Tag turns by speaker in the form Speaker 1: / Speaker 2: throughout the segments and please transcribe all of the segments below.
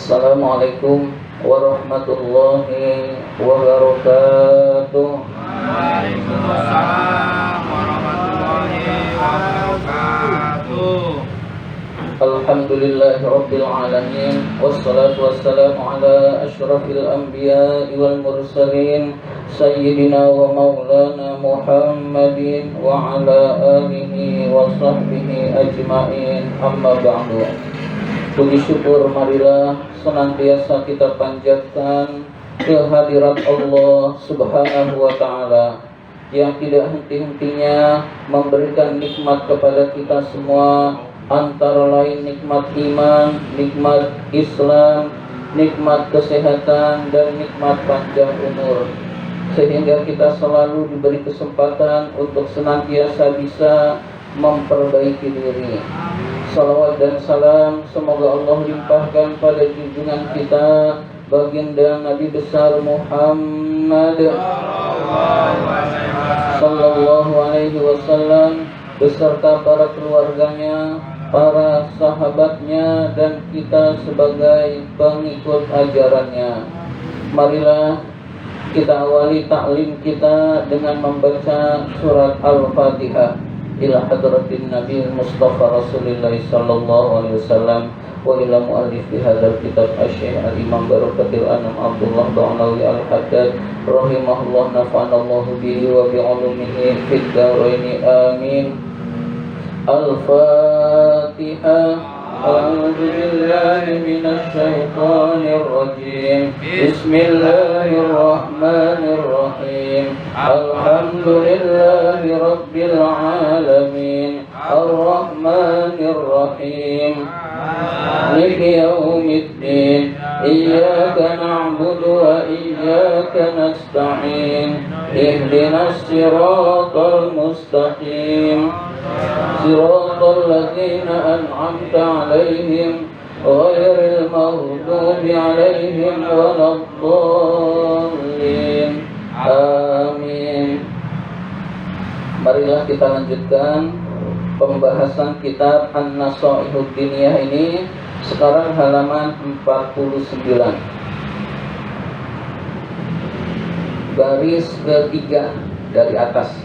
Speaker 1: Assalamualaikum warahmatullahi wabarakatuh.
Speaker 2: Waalaikumsalam warahmatullahi wabarakatuh.
Speaker 1: Alhamdulillahi rabbil alamin. Wassalatu wassalamu ala asyrafil anbiya'i wal mursalin Sayyidina wa maulana Muhammadin wa ala alihi wa sahbihi ajma'in. Amma ba'du. Puji syukur marilah senantiasa kita panjatkan kehadirat Allah Subhanahu wa ta'ala yang tidak henti-hentinya memberikan nikmat kepada kita semua, antara lain nikmat iman, nikmat Islam, nikmat kesehatan, dan nikmat panjang umur, sehingga kita selalu diberi kesempatan untuk senantiasa bisa memperbaiki diri. Salawat dan salam semoga Allah limpahkan pada junjungan kita baginda Nabi besar Muhammad sallallahu alaihi wasallam beserta para keluarganya, para sahabatnya, dan kita sebagai pengikut ajarannya. Marilah kita awali taklim kita dengan membaca surat Al-Fatihah ila hadratin Nabi Mustafa Rasulullah sallallahu alaihi wasallam wa ila muallif hadzal kitab Asy-Syaikh Al-Imam Barakatul Anam Abdullah Ba'alawi Al-Haddad rahimahullah, nafa'anallahu bihi wa bi 'ulumihi fid dharain amin. Al-Fatihah. أعوذ بالله من الشيطان الرجيم. بسم الله الرحمن الرحيم. الحمد لله رب العالمين الرحمن الرحيم مالك يوم الدين. إياك نعبد وإياك نستعين. اهدنا الصراط المستقيم صراط الذين أنعمت عليهم غير المغضوب عليهم ولا الضالين. Amin. Marilah kita lanjutkan pembahasan kitab An-Nasaihud Diniyah ini. Sekarang halaman 49, baris ketiga dari atas.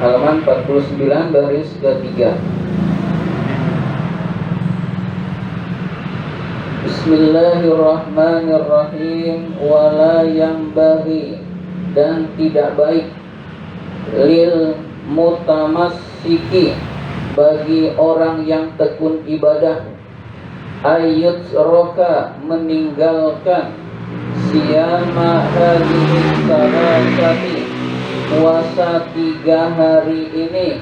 Speaker 1: Halaman 49 baris ketiga. Bismillahirrahmanirrahim. Wala yanbaghi, dan tidak baik, lil mutamassiki, bagi orang yang tekun ibadah, ayat roka, meninggalkan, siyama hadhihi salasati, puasa 3 hari ini,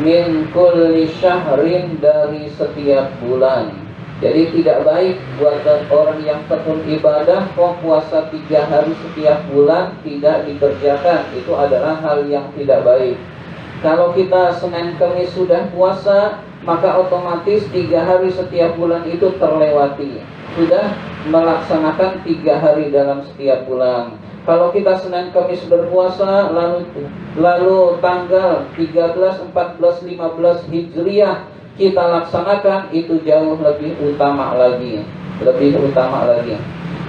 Speaker 1: min kulli syahrin, dari setiap bulan. Jadi tidak baik buat orang yang tekun ibadah kok puasa 3 hari setiap bulan tidak dikerjakan. Itu adalah hal yang tidak baik. Kalau kita Senin Kamis sudah puasa, maka otomatis 3 hari setiap bulan itu terlewati. Sudah melaksanakan 3 hari dalam setiap bulan. Kalau kita Senin Kamis berpuasa, lalu tanggal 13, 14, 15 Hijriah kita laksanakan, itu jauh lebih utama lagi.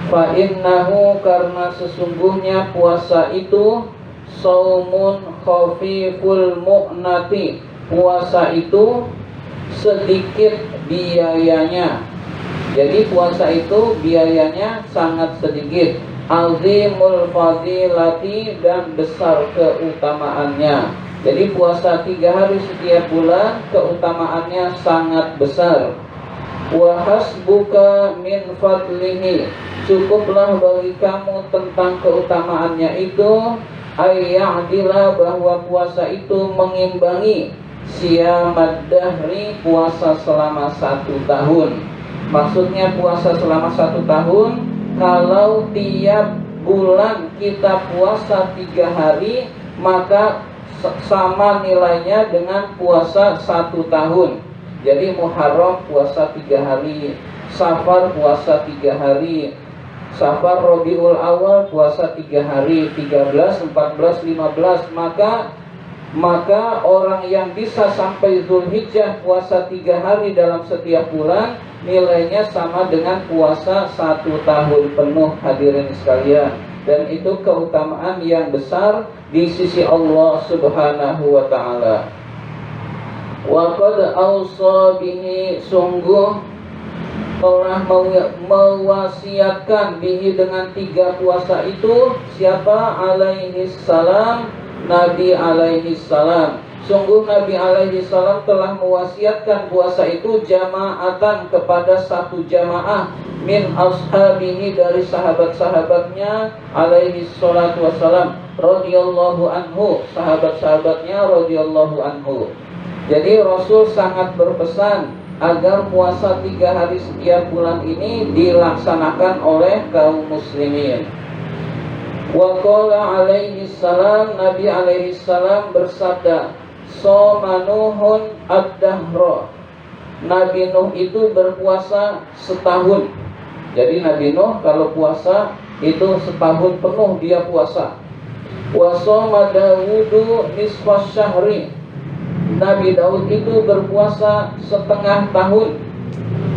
Speaker 1: Fa innahu, karena sesungguhnya puasa itu, saumun khafiful mu'nati, puasa itu sedikit biayanya. Jadi puasa itu biayanya sangat sedikit. Azimul fadilati, dan besar keutamaannya. Jadi puasa 3 hari setiap bulan keutamaannya sangat besar. Wa hasbuka min fadlihi, cukuplah bagi kamu tentang keutamaannya itu, ayya'dila, bahwa puasa itu mengimbangi, siyamad dahri, puasa selama 1 tahun. Maksudnya puasa selama 1 tahun, kalau tiap bulan kita puasa 3 hari, maka sama nilainya dengan puasa 1 tahun. Jadi Muharram puasa 3 hari, Safar puasa 3 hari, Safar Rabiul Awal puasa 3 hari, 13, 14, 15. Maka orang yang bisa sampai Zulhijjah puasa 3 hari dalam setiap bulan, nilainya sama dengan puasa 1 tahun penuh, hadirin sekalian. Dan itu keutamaan yang besar di sisi Allah Subhanahu wa ta'ala. Wa qad awsa bihi, sungguh telah mewasiatkan bihi dengan 3 puasa itu siapa? Alaihi salam, Nabi alaihi salam. Sungguh Nabi alaihi salam telah mewasiatkan puasa itu jama'atan kepada 1 jamaah min ashabihi, dari sahabat-sahabatnya alaihi salatu wassalam, radhiyallahu anhu, sahabat-sahabatnya radhiyallahu anhu. Jadi Rasul sangat berpesan agar puasa 3 hari setiap bulan ini dilaksanakan oleh kaum muslimin. Wa qala alaihi salam, Nabi alaihi salam bersabda, "Shoma Nuhun ad-dahra." Nabi Nuh itu berpuasa setahun. Jadi Nabi Nuh kalau puasa itu setahun penuh dia puasa. Wa shoma Dawudu nisfas syahri. Nabi Daud itu berpuasa setengah tahun.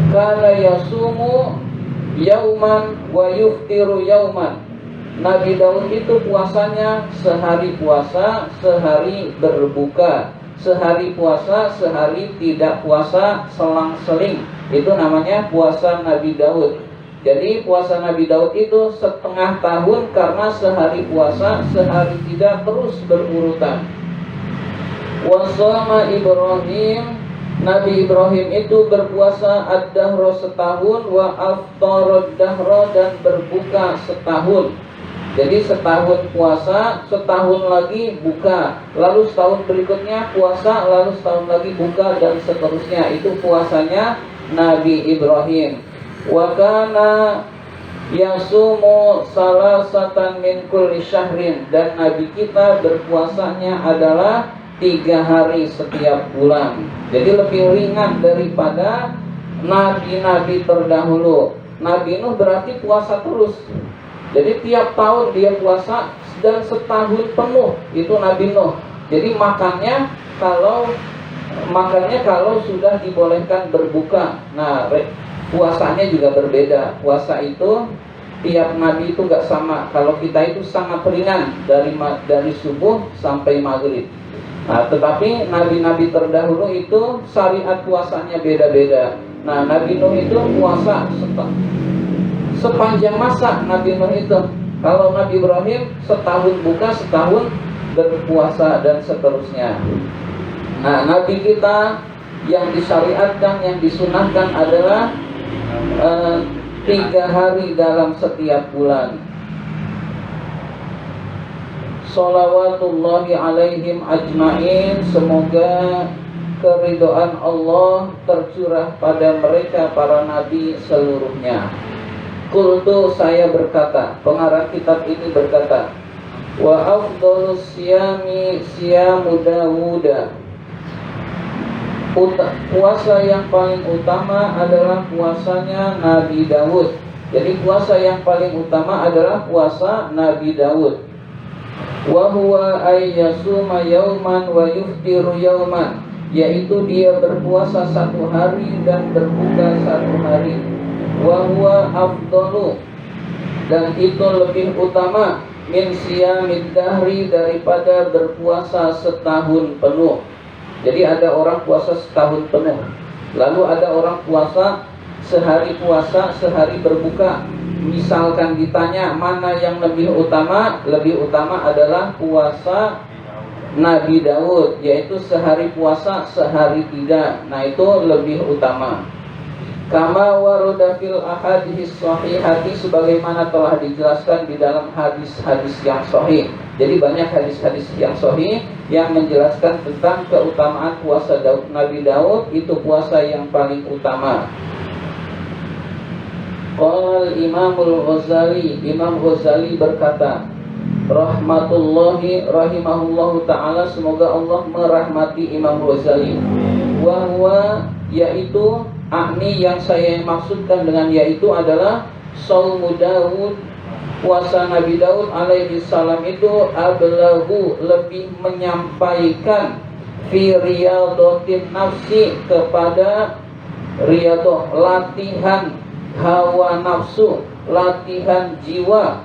Speaker 1: Kana yasumu yauman wa yuftiru yauman. Nabi Daud itu puasanya sehari puasa, sehari berbuka. Sehari puasa, sehari tidak puasa, selang-seling. Itu namanya puasa Nabi Daud. Jadi puasa Nabi Daud itu setengah tahun karena sehari puasa, sehari tidak, terus berurutan. Wasama Ibrahim, Nabi Ibrahim itu berpuasa ad-dahra setahun, wa aftarad dahra, dan berbuka setahun. Jadi setahun puasa, setahun lagi buka, lalu setahun berikutnya puasa, lalu setahun lagi buka, dan seterusnya. Itu puasanya Nabi Ibrahim. Wa kana yasumu salasatan min kulli syahrin, dan Nabi kita berpuasanya adalah 3 hari setiap bulan. Jadi lebih ringan daripada nabi-nabi terdahulu. Nabi Nuh berarti puasa terus. Jadi tiap tahun dia puasa dan setahun penuh, itu Nabi Nuh. Jadi makannya kalau sudah dibolehkan berbuka. Nah, puasanya juga berbeda. Puasa itu tiap nabi itu gak sama. Kalau kita itu sangat ringan dari subuh sampai maghrib. Nah, tetapi nabi-nabi terdahulu itu syariat puasanya beda-beda. Nah, Nabi Nuh itu puasa sepanjang masa. Nabi Nuh itu, kalau Nabi Ibrahim setahun buka, setahun berpuasa, dan seterusnya. Nah, Nabi kita yang disyariatkan, yang disunahkan adalah 3 hari dalam setiap bulan. Sholawatullahi alaihim ajma'in, semoga keridhaan Allah tercurah pada mereka para nabi seluruhnya. Qultu, saya berkata, pengarang kitab ini berkata, wa afdhalus siyami siyamu Dawuda. Puasa yang paling utama adalah puasanya Nabi Daud. Jadi puasa yang paling utama adalah puasa Nabi Daud. Wa huwa ayyasuma yauman wa yuftiru yauman, yaitu dia berpuasa 1 hari dan berbuka 1 hari. Wa huwa afdalu, dan itu lebih utama, min siyamid dahri, daripada berpuasa setahun penuh. Jadi ada orang puasa setahun penuh, lalu ada orang puasa sehari berbuka. Misalkan ditanya mana yang lebih utama, lebih utama adalah puasa Nabi Daud, yaitu sehari puasa, sehari tidak. Nah, itu lebih utama. Kama waroda fil ahadits sahihati, sebagaimana telah dijelaskan di dalam hadis-hadis yang sahih. Jadi banyak hadis-hadis yang sahih yang menjelaskan tentang keutamaan puasa Nabi Daud, itu puasa yang paling utama. Qala Imamul Ghazali, Imam Ghazali berkata, rahimahullahu ta'ala, semoga Allah merahmati Imam Ghazali. Wa huwa, yaitu akni, yang saya maksudkan dengan yaitu adalah Shaumu Daud, puasa Nabi Daud alaihi salam itu ablahu, lebih menyampaikan fi riyadatin nafsi, kepada Riyadhah, latihan hawa nafsu, latihan jiwa.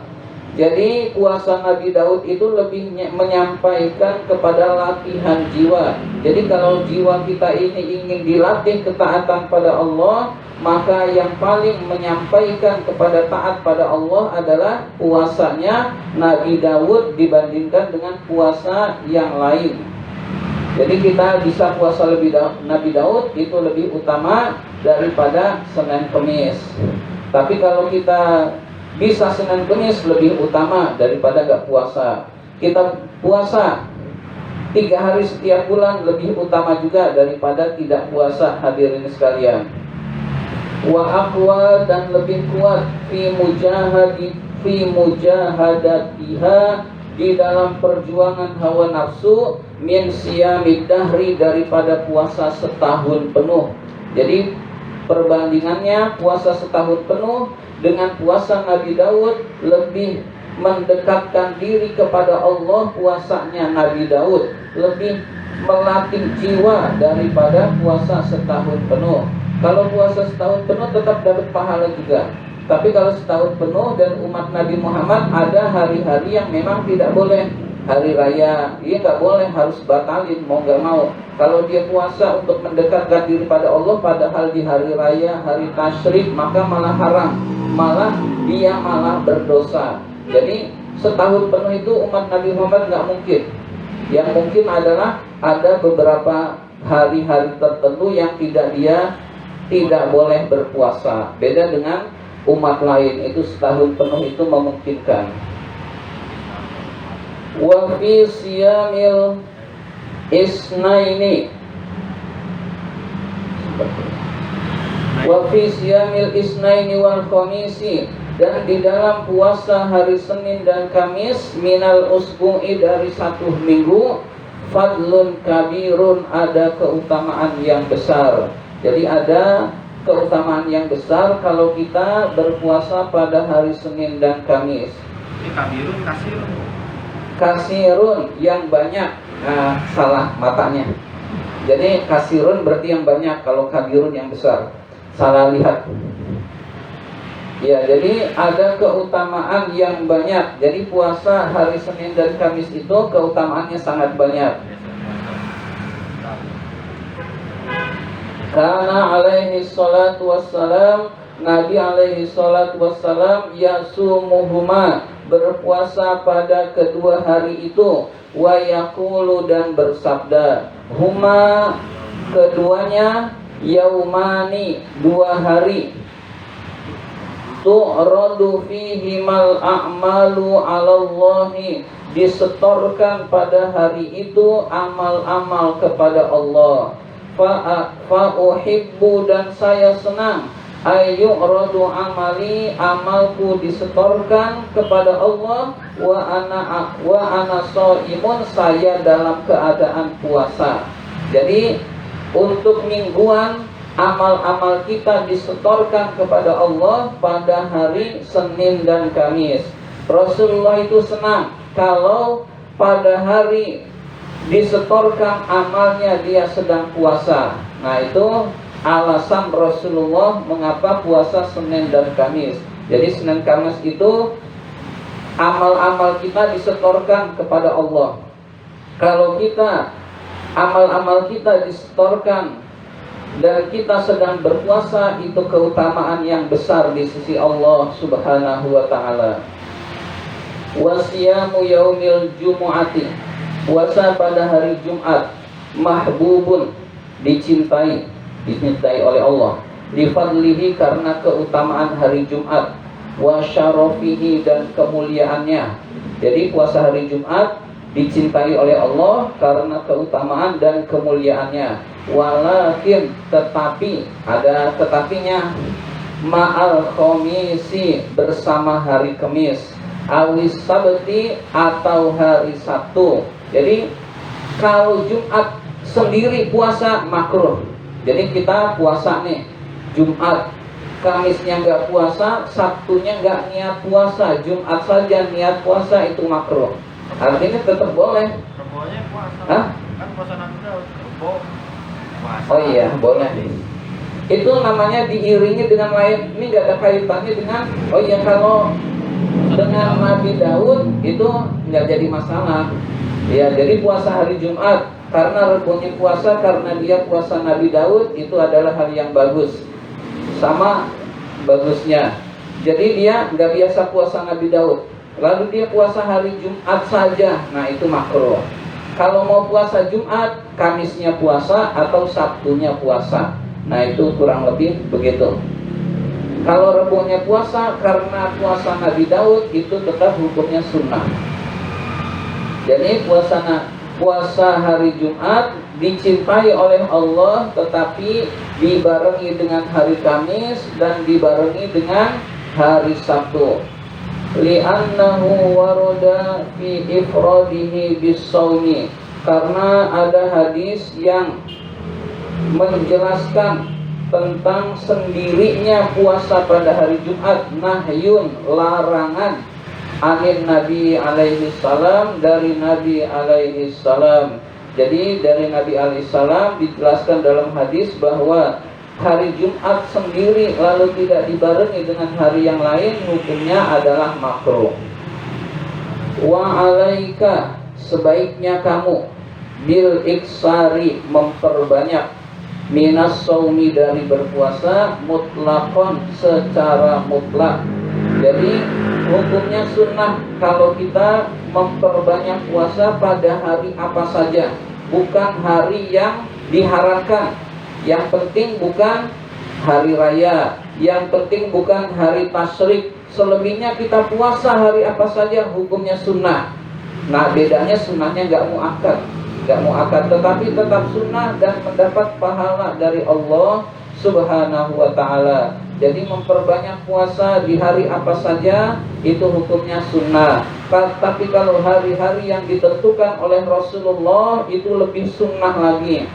Speaker 1: Jadi puasa Nabi Daud itu lebih menyampaikan kepada latihan jiwa. Jadi kalau jiwa kita ini ingin dilatih ketaatan pada Allah, maka yang paling menyampaikan kepada taat pada Allah adalah puasanya Nabi Daud dibandingkan dengan puasa yang lain. Jadi kita bisa puasa Nabi Daud itu lebih utama daripada Senin Kemis. Tapi kalau kita bisa Senin Kemis lebih utama daripada gak puasa. Kita puasa 3 hari setiap bulan lebih utama juga daripada tidak puasa, hadirin sekalian. Wa aqwa, dan lebih kuat fi mujahadatiha, di dalam perjuangan hawa nafsu, min siyamid dahri, daripada puasa setahun penuh. Jadi perbandingannya puasa setahun penuh dengan puasa Nabi Daud, lebih mendekatkan diri kepada Allah puasanya Nabi Daud, lebih melatih jiwa daripada puasa setahun penuh. Kalau puasa setahun penuh tetap dapat pahala juga. Tapi kalau setahun penuh dan umat Nabi Muhammad ada hari-hari yang memang tidak boleh. Hari raya, dia nggak boleh, harus batalin mau nggak mau. Kalau dia puasa untuk mendekatkan diri pada Allah, padahal di hari raya, hari tasyrik, maka malah haram, dia malah berdosa. Jadi setahun penuh itu umat Nabi Muhammad nggak mungkin. Yang mungkin adalah ada beberapa hari-hari tertentu yang tidak boleh berpuasa. Beda dengan umat lain, itu setahun penuh itu memungkinkan. Wa fi siyamil isnaini, wa fi siyamil isnaini wal khamisi, dan di dalam puasa hari Senin dan Kamis, minal usbu'i, dari 1 minggu, fadlun kabirun, ada keutamaan yang besar. Jadi ada keutamaan yang besar kalau kita berpuasa pada hari Senin dan Kamis.
Speaker 2: Ini kabirun, kasirun.
Speaker 1: Kasirun, yang banyak. Nah, salah matanya. Jadi kasirun berarti yang banyak, kalau kabirun yang besar. Salah lihat. Ya, jadi ada keutamaan yang banyak. Jadi puasa hari Senin dan Kamis itu keutamaannya sangat banyak. Karena alaihi salatu wassalam, Nabi alaihi salatu wassalam, yasumuhuma, berpuasa pada kedua hari itu, wa yaqulu, dan bersabda, huma, keduanya, yaumani, 2 hari, tu'radu fihimal a'malu 'alallahi, disetorkan pada hari itu amal-amal kepada Allah. Fa'uhibbu, dan saya senang, ayyu'radu amali, amalku disetorkan kepada Allah, wa ana shaimun, saya dalam keadaan puasa. Jadi untuk mingguan amal-amal kita disetorkan kepada Allah pada hari Senin dan Kamis. Rasulullah itu senang kalau pada hari disetorkan amalnya dia sedang puasa. Nah, itu alasan Rasulullah mengapa puasa Senin dan Kamis. Jadi Senin Kamis itu amal-amal kita disetorkan kepada Allah. Kalau kita amal-amal kita disetorkan dan kita sedang berpuasa, itu keutamaan yang besar di sisi Allah Subhanahu wa taala. Wasiyamu yaumil jumu'ati, puasa pada hari Jumat, mahbubun, dicintai oleh Allah, difadlihi, karena keutamaan hari Jumat, wa syarafihi, dan kemuliaannya. Jadi puasa hari Jumat dicintai oleh Allah karena keutamaan dan kemuliaannya. Walakin, tetapi, ada tetapinya, ma'al khamisi, bersama hari Kamis, awis sabti, atau hari Sabtu. Jadi kalau Jumat sendiri puasa makruh. Jadi kita puasa nih Jumat, Kamisnya nggak puasa, Sabtunya nggak niat puasa, Jumat saja niat puasa, itu makruh. Artinya tetap boleh.
Speaker 2: Rebonya puasa.
Speaker 1: Hah?
Speaker 2: Kan puasa Nabi Daud, rebo. Puasa.
Speaker 1: Oh iya, boleh. itu namanya diiringi dengan lain. Ini nggak ada kaitannya dengan, oh ya kalau dengan Nabi Daud itu nggak jadi masalah. Ya, jadi puasa hari Jumat karena Rebunya puasa, karena dia puasa Nabi Daud, itu adalah hal yang bagus. Sama bagusnya. Jadi dia nggak biasa puasa Nabi Daud, lalu dia puasa hari Jumat saja, nah itu makruh. Kalau mau puasa Jumat, Kamisnya puasa atau Sabtunya puasa, nah itu kurang lebih begitu. Kalau Rebunya puasa karena puasa Nabi Daud, itu tetap hukumnya sunnah. Jadi puasa hari Jumat dicintai oleh Allah, tetapi dibarengi dengan hari Kamis dan dibarengi dengan hari Sabtu. Li'annahu warada fi ifradihi bis-shaumi, karena ada hadis yang menjelaskan tentang sendirinya puasa pada hari Jumat, nahyun, larangan, anin Nabi alaihi salam, dari Nabi alaihi salam. Jadi dari Nabi alaihi salam dijelaskan dalam hadis bahwa hari Jumat sendiri lalu tidak dibarengi dengan hari yang lain, hukumnya adalah makruh. Wa alaika, sebaiknya kamu, bil iksari, memperbanyak, minas saumi, dari berpuasa, mutlakon, secara mutlak. Jadi hukumnya sunnah kalau kita memperbanyak puasa pada hari apa saja, bukan hari yang diharamkan. Yang penting bukan hari raya, yang penting bukan hari tasyrik. Selebihnya kita puasa hari apa saja, hukumnya sunnah. Nah bedanya sunnahnya nggak muakkad, tetapi tetap sunnah dan mendapat pahala dari Allah Subhanahu wa ta'ala. Jadi memperbanyak puasa di hari apa saja itu hukumnya sunnah. Tapi kalau hari-hari yang ditentukan oleh Rasulullah itu lebih sunnah lagi.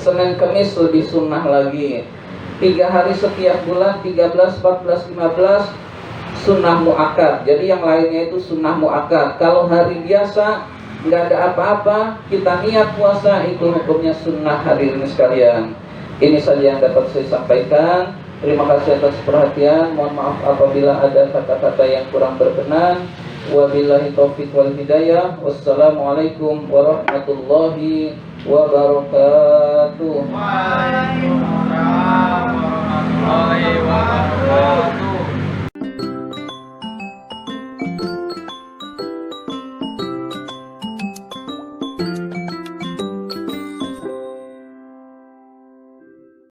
Speaker 1: Senin Kemis lebih sunnah lagi. 3 hari setiap bulan, 13, 14, 15 sunnah muakkad. Jadi yang lainnya itu sunnah muakkad. Kalau hari biasa nggak ada apa-apa, kita niat puasa, itu hukumnya sunnah. Hadirin sekalian, ini saja yang dapat saya sampaikan. Terima kasih atas perhatian. Mohon maaf apabila ada kata-kata yang kurang berkenan. Wabillahi taufiq wal hidayah. Wassalamualaikum warahmatullahi wabarakatuh.
Speaker 2: Waalaikumsalam.